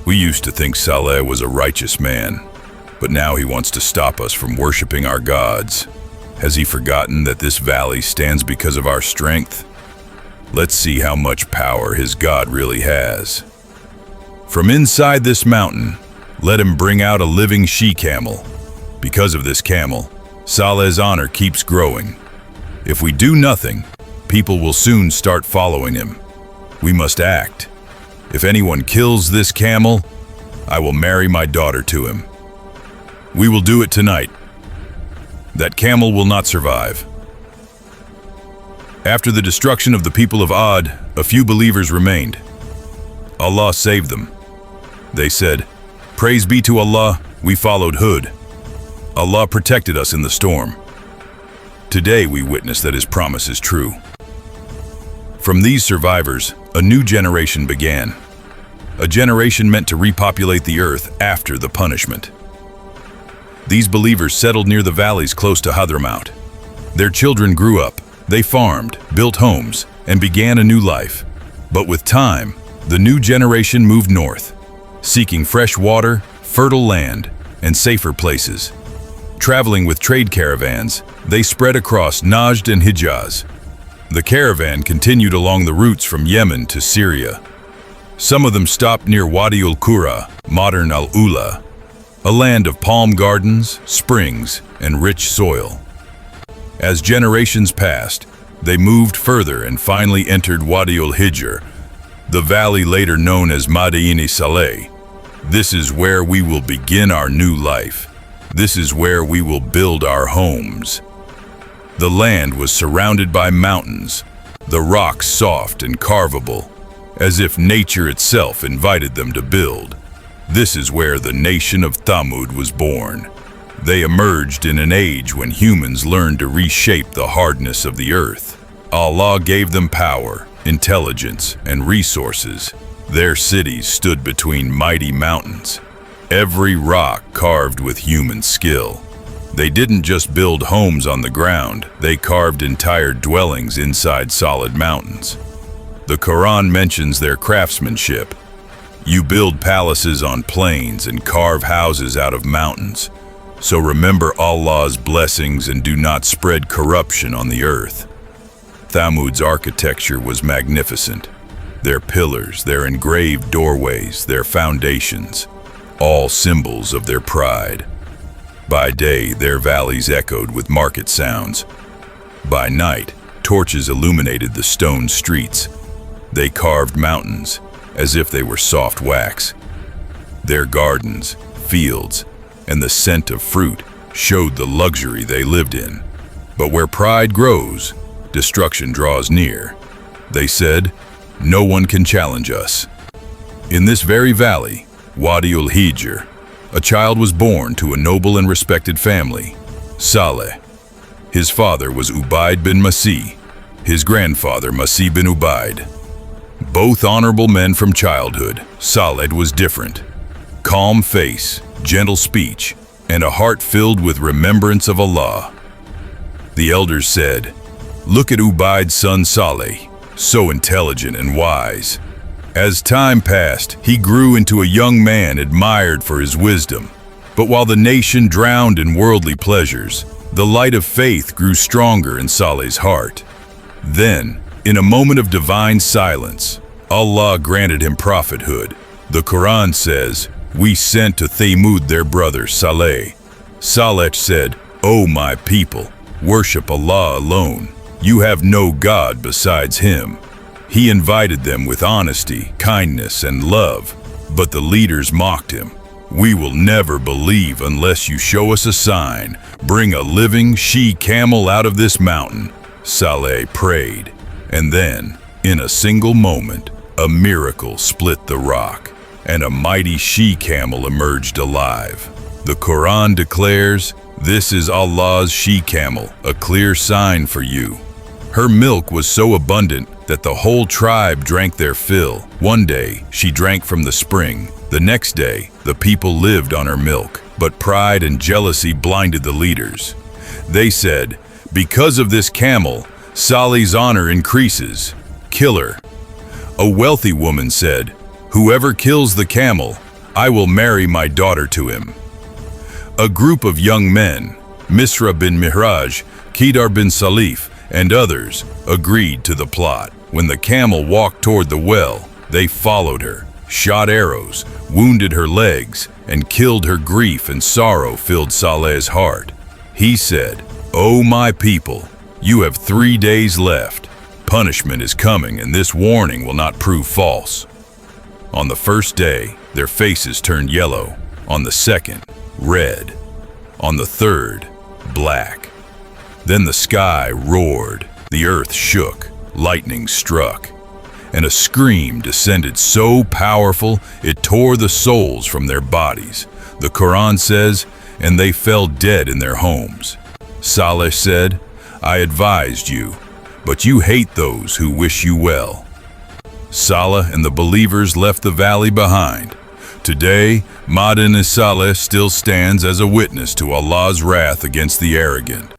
We used to think Saleh was a righteous man, but now he wants to stop us from worshiping our gods. Has he forgotten that this valley stands because of our strength? Let's see how much power his God really has. From inside this mountain, let him bring out a living she-camel. Because of this camel, Saleh's honor keeps growing. If we do nothing, people will soon start following him. We must act. If anyone kills this camel, I will marry my daughter to him. We will do it tonight. That camel will not survive. After the destruction of the people of Ad, a few believers remained. Allah saved them. They said, "Praise be to Allah, we followed Hud. Allah protected us in the storm." Today we witness that his promise is true. From these survivors, a new generation began. A generation meant to repopulate the earth after the punishment. These believers settled near the valleys close to Hadramaut. Their children grew up, they farmed, built homes, and began a new life. But with time, the new generation moved north, seeking fresh water, fertile land, and safer places. Traveling with trade caravans, they spread across Najd and Hijaz. The caravan continued along the routes from Yemen to Syria. Some of them stopped near Wadi al-Qura, modern Al-Ula, a land of palm gardens, springs, and rich soil. As generations passed, they moved further and finally entered Wadi al-Hijr, the valley later known as Madaini Saleh. This is where we will begin our new life. This is where we will build our homes. The land was surrounded by mountains, the rocks soft and carvable, as if nature itself invited them to build. This is where the Nation of Thamud was born. They emerged in an age when humans learned to reshape the hardness of the earth. Allah gave them power, intelligence, and resources. Their cities stood between mighty mountains, every rock carved with human skill. They didn't just build homes on the ground, they carved entire dwellings inside solid mountains. The Quran mentions their craftsmanship. You build palaces on plains and carve houses out of mountains. So remember Allah's blessings and do not spread corruption on the earth. Thamud's architecture was magnificent. Their pillars, their engraved doorways, their foundations, all symbols of their pride. By day, their valleys echoed with market sounds. By night, torches illuminated the stone streets. They carved mountains as if they were soft wax. Their gardens, fields, and the scent of fruit showed the luxury they lived in. But where pride grows, destruction draws near. They said, "No one can challenge us." In this very valley, Wadi al-Hijr, a child was born to a noble and respected family, Saleh. His father was Ubaid bin Masih, his grandfather Masih bin Ubaid. Both honorable men from childhood. Saleh was different. Calm face, gentle speech, and a heart filled with remembrance of Allah. The elders said, "Look at Ubaid's son Saleh, so intelligent and wise." As time passed, he grew into a young man admired for his wisdom. But while the nation drowned in worldly pleasures, the light of faith grew stronger in Saleh's heart. Then, in a moment of divine silence, Allah granted him prophethood. The Quran says, "We sent to Thamud their brother Saleh." Saleh said, "O my people, worship Allah alone. You have no God besides him." He invited them with honesty, kindness, and love, but the leaders mocked him. "We will never believe unless you show us a sign. Bring a living she-camel out of this mountain," Saleh prayed. And then, in a single moment, a miracle split the rock, and a mighty she-camel emerged alive. The Quran declares, "This is Allah's she-camel, a clear sign for you." Her milk was so abundant that the whole tribe drank their fill. One day, she drank from the spring. The next day, the people lived on her milk. But pride and jealousy blinded the leaders. They said, "Because of this camel, Saleh's honor increases. Kill her." A wealthy woman said, "Whoever kills the camel, I will marry my daughter to him." A group of young men, Misra bin Mihraj, Kedar bin Salif, and others, agreed to the plot. When the camel walked toward the well, they followed her, shot arrows, wounded her legs, and killed her. Grief and sorrow filled Saleh's heart. He said, "O my people, you have 3 days left. Punishment is coming, and this warning will not prove false." On the first day, their faces turned yellow. On the second, red. On the third, black. Then the sky roared, the earth shook, lightning struck, and a scream descended so powerful it tore the souls from their bodies. The Quran says, "And they fell dead in their homes." Saleh said, "I advised you, but you hate those who wish you well." Saleh and the believers left the valley behind. Today, Ma'dan Saleh still stands as a witness to Allah's wrath against the arrogant.